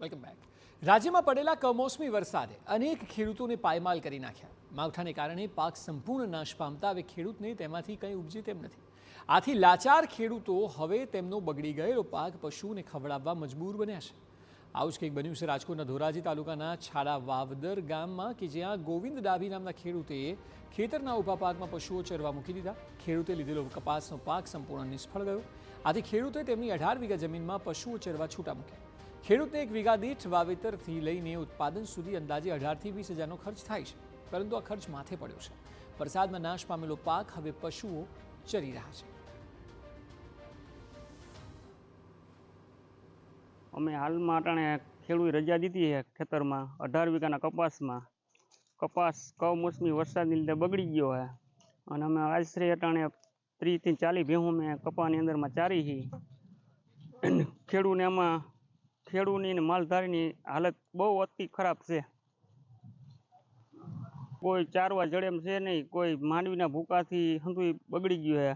Welcome back. રાજ્યમાં પડેલા કમોસમી વરસાદે અનેક ખેડૂતોને પાયમાલ કરી નાખ્યા। માવઠાને કારણે પાક સંપૂર્ણ નાશ પામતા હવે ખેડૂતને તેમાંથી કંઈ ઉપજે તેમ નથી। આથી લાચાર ખેડૂતો હવે તેમનો બગડી ગયેલો પાક પશુઓને ખવડાવવા મજબૂર બન્યા છે। આવું જ કંઈક બન્યું છે રાજકોટના ધોરાજી તાલુકાના છાડા વાવદર ગામમાં કે જ્યાં ગોવિંદ ડાભી નામના ખેડૂતે ખેતરના ઊભા પાકમાં પશુઓ ચરવા મૂકી દીધા। ખેડૂતે લીધેલો કપાસનો પાક સંપૂર્ણ નિષ્ફળ ગયો। આથી ખેડૂતે તેમની 18 વીઘા જમીનમાં પશુઓ ચરવા છૂટા મૂક્યા। ખેડૂતને 1 વીઘા દીઠ વાવેતરથી લઈને ઉત્પાદન સુધી અંદાજે 18 થી 20 હજારનો ખર્ચ થાય છે, પરંતુ આ ખર્ચ માથે પડ્યો છે। વરસાદમાં નાશ પામેલો પાક હવે પશુઓ ચરી રહ્યા છે। અમે હાલમાં અટાણે ખેડૂત રજા દીધી છે ખેતરમાં 18 વીઘાના કપાસમાં। કપાસ કમોસમી વરસાદની લીધે બગડી ગયો છે અને અમે આશરે અટાણે 30 થી 40 ભેહું અમે કપાસની અંદરમાં ચારી છે। ખેડૂતની ને માલધારીની હાલત બહુ અતિ ખરાબ છે। કોઈ ચારવા જડેમ છે નહીં, કોઈ માંડવીના ભૂકાથી હંધુય બગડી ગયું છે।